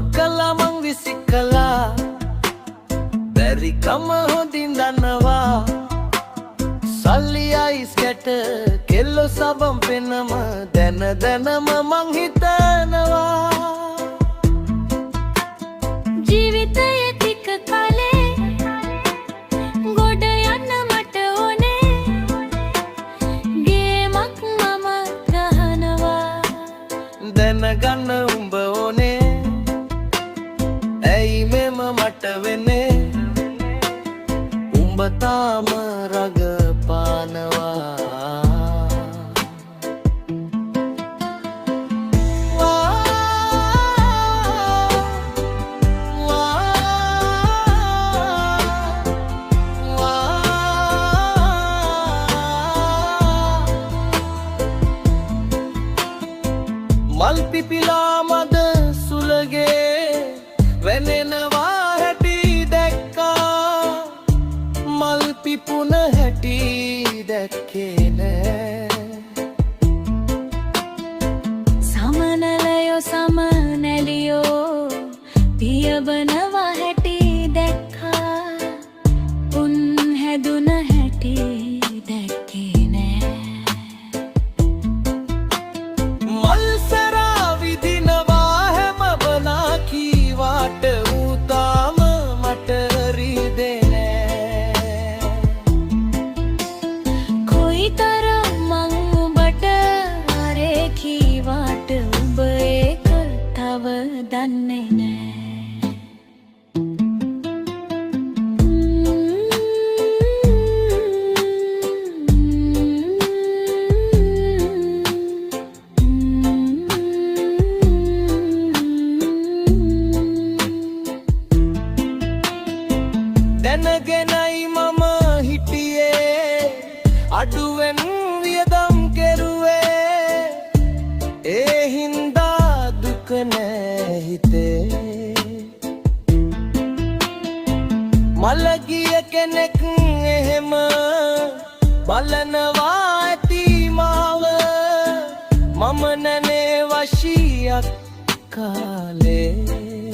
කළා මං විසි කළා බැරිකම හොඳින් දන්නවා සල්ලි අයිස් කැට කෙල්ලෝ සබම් පෙනම දැන දැනම මං හිතනවා ජීවිතයේ තික කාලේ ගොඩ යන්න මට ඕනේ ගේමක් මම ගහනවා දැනගන්න උඹ ඕනේ ඇයි මෙම මට වෙන්නේ උඹ තාම රඟපානවා මල් පිපිලා මද සුලගේ වෙනෙනවා හැටි දැක්කා මල් පිපුන හැටි දැක්කේ නෑ සමනලයෝ සමනැලියෝ පියවනවා හැටි දැක්කා උන් හැදුන හැටි දැක්කේ නෑ මල් සරා විදිනවා හැම බලා කීවාට ඌතාම මට රිදේ නෑ කොයිතරම් මං උඹට අරේ කීවාට උඹ ඒක තව දන්නේ නෑ දැනගෙනයි මම හිටියේ අඩුවෙන් වියදම් කෙරුවේ ඒ හින්දා දුක නෑ හිතේ මළගිය කෙනෙක් එහෙම බලනවා ඇති මාව මම නැනේ වශියක් කාලේ